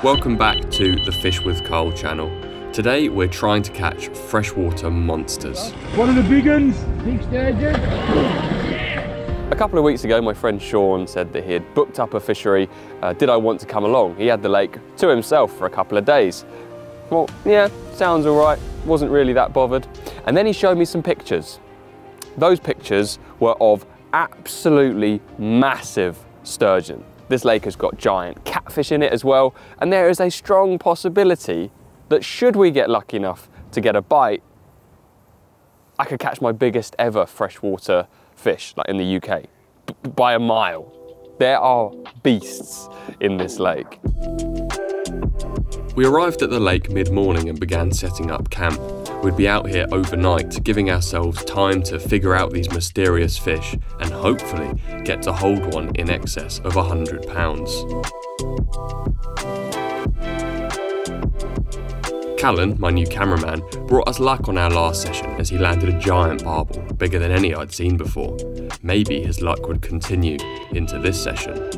Welcome back to the Fish with Carl channel. Today we're trying to catch freshwater monsters. One of the big ones, big sturgeon. A couple of weeks ago my friend Shaun said that he had booked up a fishery. Did I want to come along? He had the lake to himself for a couple of days. Well, yeah, sounds alright, wasn't really that bothered. And then he showed me some pictures. Those pictures were of absolutely massive sturgeon. This lake has got giant catfish in it as well, and there is a strong possibility that should we get lucky enough to get a bite, I could catch my biggest ever freshwater fish, like in the UK, by a mile. There are beasts in this lake. We arrived at the lake mid-morning and began setting up camp. We'd be out here overnight, giving ourselves time to figure out these mysterious fish and hopefully get to hold one in excess of 100 pounds. Callan, my new cameraman, brought us luck on our last session as he landed a giant barbel, bigger than any I'd seen before. Maybe his luck would continue into this session.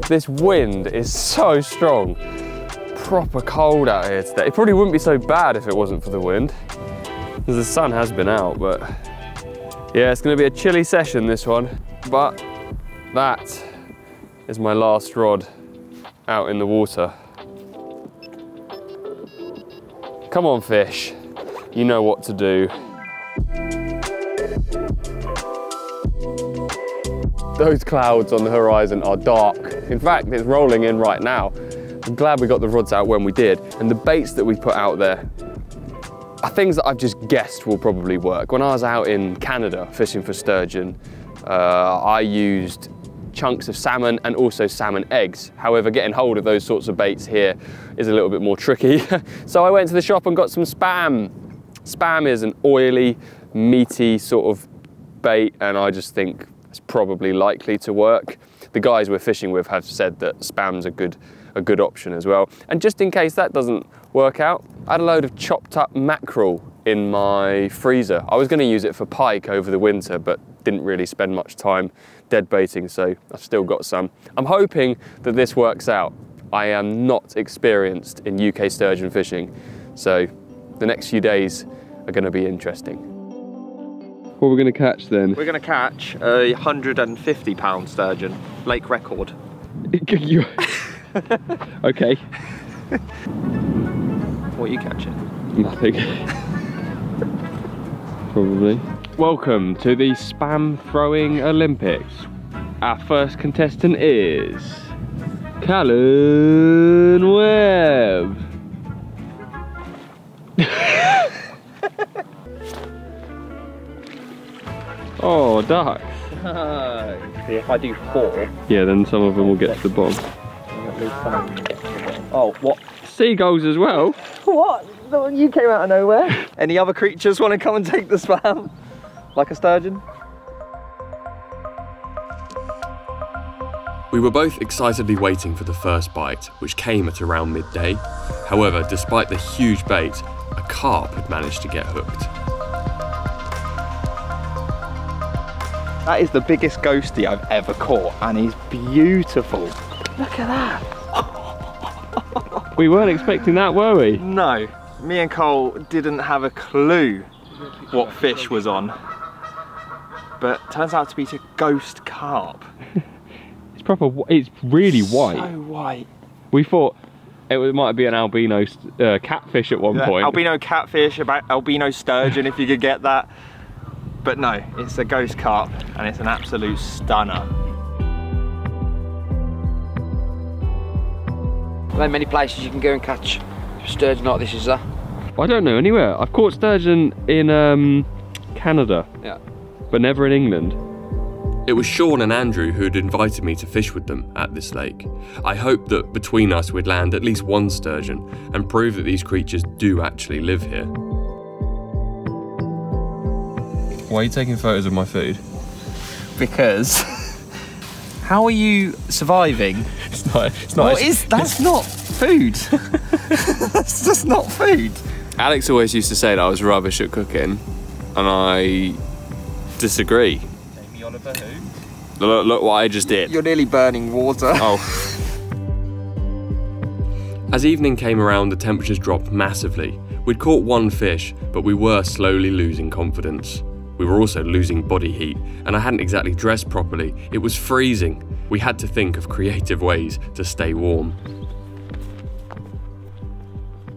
This wind is so strong. Proper cold out here today. It probably wouldn't be so bad if it wasn't for the wind, because the sun has been out, but yeah, it's going to be a chilly session, this one. But that is my last rod out in the water. Come on, fish, you know what to do. Those clouds on the horizon are dark. In fact, it's rolling in right now. I'm glad we got the rods out when we did, and the baits that we put out there are things that I've just guessed will probably work. When I was out in Canada fishing for sturgeon, I used chunks of salmon and also salmon eggs. However, getting hold of those sorts of baits here is a little bit more tricky. So I went to the shop and got some spam. Spam is an oily, meaty sort of bait, and I just think it's probably likely to work. The guys we're fishing with have said that spam's a good option as well. And just in case that doesn't work out, I had a load of chopped up mackerel in my freezer. I was going to use it for pike over the winter, but didn't really spend much time dead baiting, so I've still got some. I'm hoping that this works out. I am not experienced in UK sturgeon fishing, so the next few days are going to be interesting. What are we going to catch then? We're going to catch a 150 pound sturgeon, lake record. Okay. What are you catching? Nothing. Probably. Welcome to the Spam Throwing Olympics. Our first contestant is Callan Webb. Oh, ducks. If I do 4. Yeah, then some of them will get to the bottom. Oh, what? Seagulls as well? What? You came out of nowhere. Any other creatures want to come and take the spam? Like a sturgeon? We were both excitedly waiting for the first bite, which came at around midday. However, despite the huge bait, a carp had managed to get hooked. That is the biggest ghostie I've ever caught, and he's beautiful. Look at that. We weren't expecting that, were we? No, me and Cole didn't have a clue what fish was on, but turns out to be a ghost carp. It's proper, it's really white. So white. We thought it might be an albino catfish at one point. Albino catfish, about albino sturgeon if you could get that. But no, it's a ghost carp, and it's an absolute stunner. Are there many places you can go and catch sturgeon like this, is there? I don't know anywhere. I've caught sturgeon in Canada, yeah, but never in England. It was Shaun and Andrew who had invited me to fish with them at this lake. I hoped that between us we'd land at least one sturgeon and prove that these creatures do actually live here. Why are you taking photos of my food? Because how are you surviving? It's not. That's not food. That's just not food. Alex always used to say that I was rubbish at cooking, and I disagree. Jamie Oliver who? Look what I just did. You're nearly burning water. Oh. As evening came around, the temperatures dropped massively. We'd caught one fish, but we were slowly losing confidence. We were also losing body heat, and I hadn't exactly dressed properly. It was freezing. We had to think of creative ways to stay warm.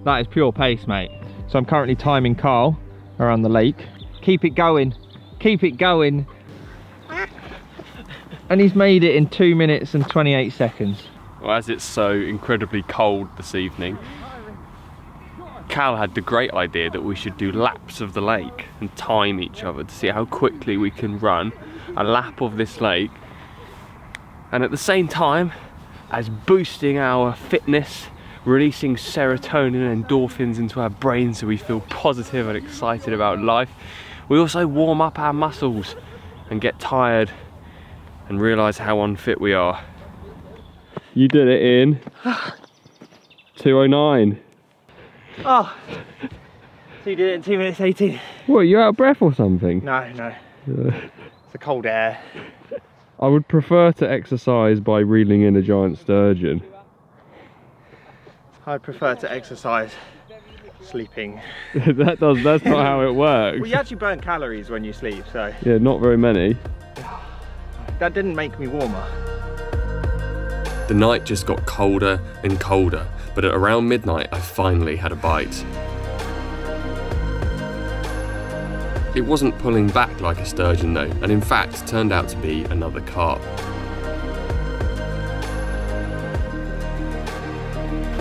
That is pure pace, mate. So I'm currently timing Carl around the lake. Keep it going, keep it going. And he's made it in 2 minutes and 28 seconds. Well, as it's so incredibly cold this evening, Cal had the great idea that we should do laps of the lake and time each other to see how quickly we can run a lap of this lake, and at the same time as boosting our fitness, releasing serotonin and endorphins into our brains so we feel positive and excited about life, we also warm up our muscles and get tired and realise how unfit we are. You did it in 2:09. Oh, so you did it in 2 minutes 18. What, are you out of breath or something? No, no. It's the cold air. I would prefer to exercise by reeling in a giant sturgeon. I'd prefer to exercise sleeping. That's not how it works. Well, you actually burn calories when you sleep, so. Yeah, not very many. That didn't make me warmer. The night just got colder and colder, but at around midnight I finally had a bite. It wasn't pulling back like a sturgeon though, and in fact turned out to be another carp.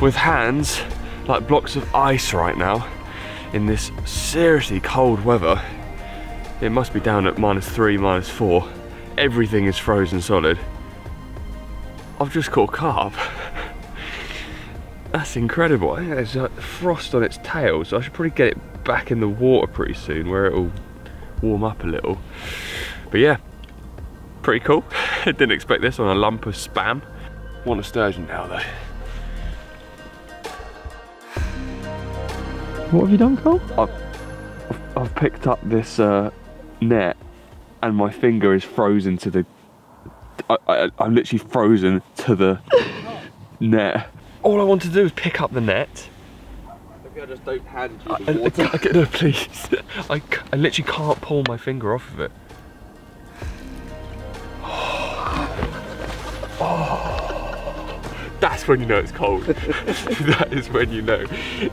With hands like blocks of ice right now, in this seriously cold weather, it must be down at -3, -4, everything is frozen solid. I've just caught carp. That's incredible. I think there's frost on its tail, so I should probably get it back in the water pretty soon where it'll warm up a little. But yeah, pretty cool. I didn't expect this on a lump of spam. Want a sturgeon now though. What have you done, Cole? I've picked up this net and my finger is frozen to the... I'm literally frozen to the net. All I want to do is pick up the net. Maybe I just don't hand you the water. No, please. I literally can't pull my finger off of it. Oh, that's when you know it's cold. That is when you know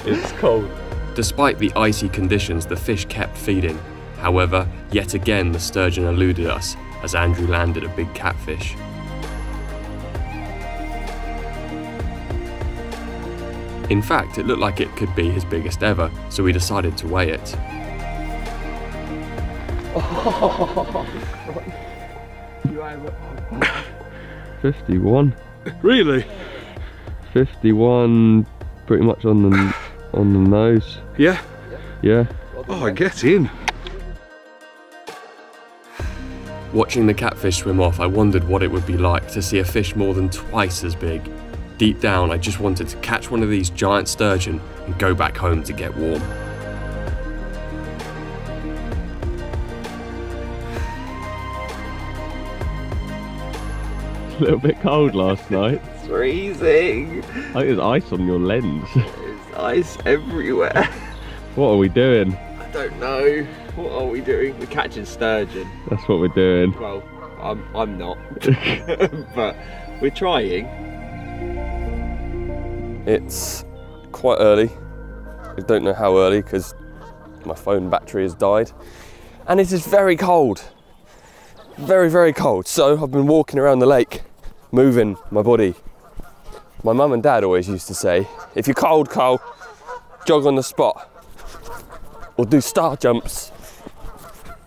it's cold. Despite the icy conditions, the fish kept feeding. However, yet again the sturgeon eluded us as Andrew landed a big catfish. In fact, it looked like it could be his biggest ever, so we decided to weigh it. 51. Really? 51, pretty much on the nose. Yeah? Yeah. Oh, get in. Watching the catfish swim off, I wondered what it would be like to see a fish more than twice as big. Deep down, I just wanted to catch one of these giant sturgeon and go back home to get warm. It's a little bit cold last night. It's freezing. I think there's ice on your lens. There's ice everywhere. What are we doing? I don't know. What are we doing? We're catching sturgeon. That's what we're doing. Well, I'm not. But we're trying. It's quite early. I don't know how early because my phone battery has died. And it is very cold. Very, very cold. So I've been walking around the lake, moving my body. My mum and dad always used to say, if you're cold, Cole, jog on the spot. Or do star jumps.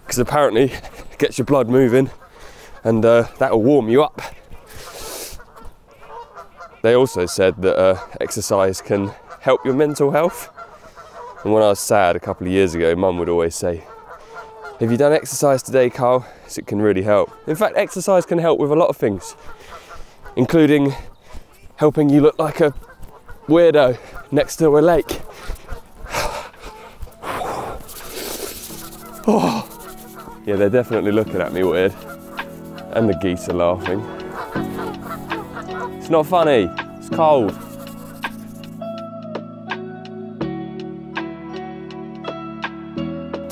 Because apparently it gets your blood moving and that'll warm you up. They also said that exercise can help your mental health. And when I was sad a couple of years ago, Mum would always say, have you done exercise today, Carl? Because it can really help. In fact, exercise can help with a lot of things, including helping you look like a weirdo next to a lake. Oh. Yeah, they're definitely looking at me weird. And the geese are laughing. It's not funny, it's cold.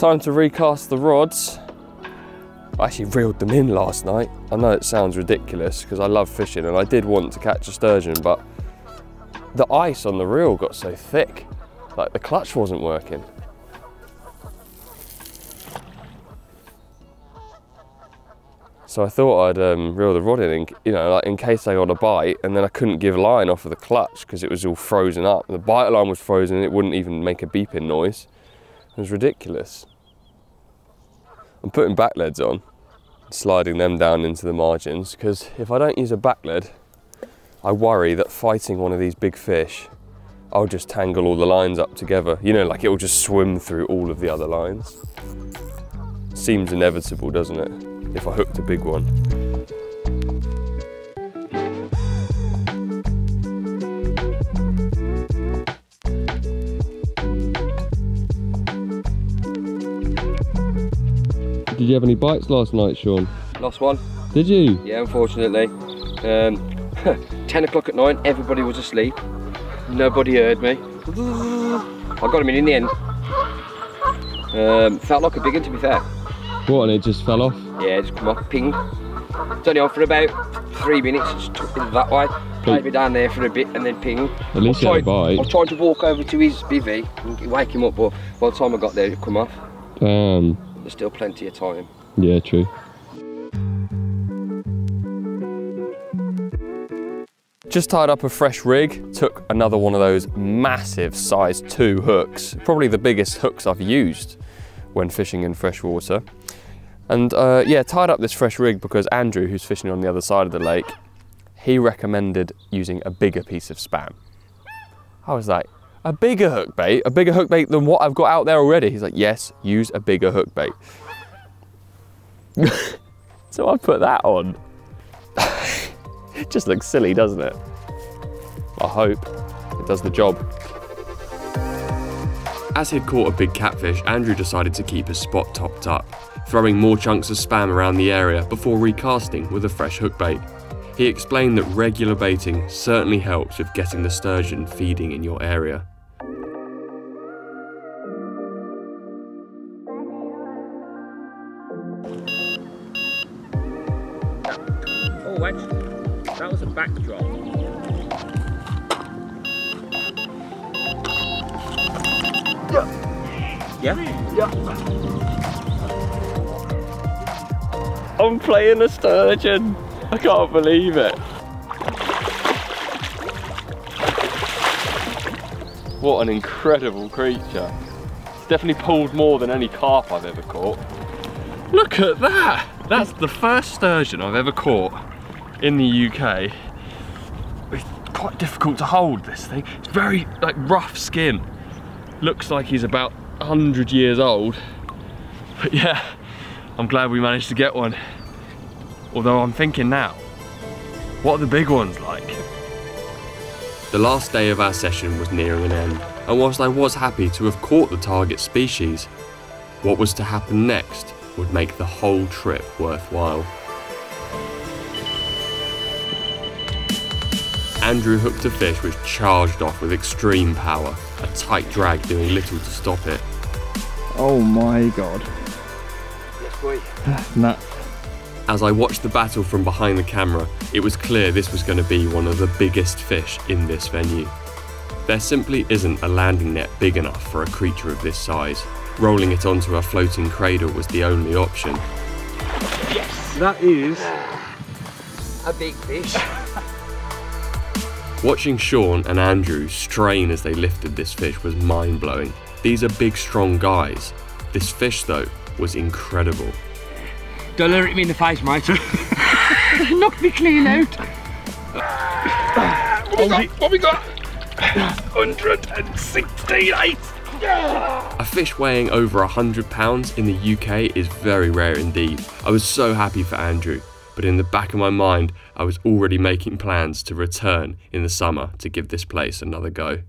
Time to recast the rods. I actually reeled them in last night. I know it sounds ridiculous because I love fishing and I did want to catch a sturgeon, but the ice on the reel got so thick, like the clutch wasn't working. So I thought I'd reel the rod in, you know, like in case I got a bite, and then I couldn't give line off of the clutch because it was all frozen up. The bite line was frozen and it wouldn't even make a beeping noise. It was ridiculous. I'm putting back leads on, sliding them down into the margins, because if I don't use a back lead, I worry that fighting one of these big fish, I'll just tangle all the lines up together. You know, like it will just swim through all of the other lines. Seems inevitable, doesn't it? If I hooked a big one. Did you have any bites last night, Shaun? Lost one. Did you? Yeah, unfortunately. 10 o'clock at night, everybody was asleep. Nobody heard me. I got him in the end. Felt like a big one, to be fair. What, and it just fell off? Yeah, just come off, ping. It's only on for about 3 minutes, just took it that way. Played me down there for a bit and then ping. At least you had a bite. I was trying to walk over to his bivvy and wake him up, but by the time I got there, it come off. Damn. There's still plenty of time. Yeah, true. Just tied up a fresh rig, took another one of those massive size 2 hooks, probably the biggest hooks I've used when fishing in freshwater. And yeah, tied up this fresh rig because Andrew, who's fishing on the other side of the lake, he recommended using a bigger piece of spam. I was like, a bigger hook bait? A bigger hook bait than what I've got out there already? He's like, yes, use a bigger hook bait. So I put that on. It just looks silly, doesn't it? I hope it does the job. As he'd caught a big catfish, Andrew decided to keep his spot topped up, throwing more chunks of spam around the area before recasting with a fresh hook bait. He explained that regular baiting certainly helps with getting the sturgeon feeding in your area. Oh, wedge. That was a backdrop. Yeah? Yeah. I'm playing a sturgeon. I can't believe it. What an incredible creature. It's definitely pulled more than any carp I've ever caught. Look at that. That's the first sturgeon I've ever caught in the UK. It's quite difficult to hold, this thing. It's very like rough skin. Looks like he's about 100 years old. But yeah, I'm glad we managed to get one. Although I'm thinking now, what are the big ones like? The last day of our session was nearing an end, and whilst I was happy to have caught the target species, what was to happen next would make the whole trip worthwhile. Andrew hooked a fish which charged off with extreme power, a tight drag doing little to stop it. Oh my god. Yes, boy. Nuts. As I watched the battle from behind the camera, it was clear this was going to be one of the biggest fish in this venue. There simply isn't a landing net big enough for a creature of this size. Rolling it onto a floating cradle was the only option. Yes! That is a big fish. Watching Shaun and Andrew strain as they lifted this fish was mind-blowing. These are big, strong guys. This fish, though, was incredible. Don't let it hit me in the face, mate. Knocked me clean out. What we got? 168. A fish weighing over 100 pounds in the UK is very rare indeed. I was so happy for Andrew, but in the back of my mind, I was already making plans to return in the summer to give this place another go.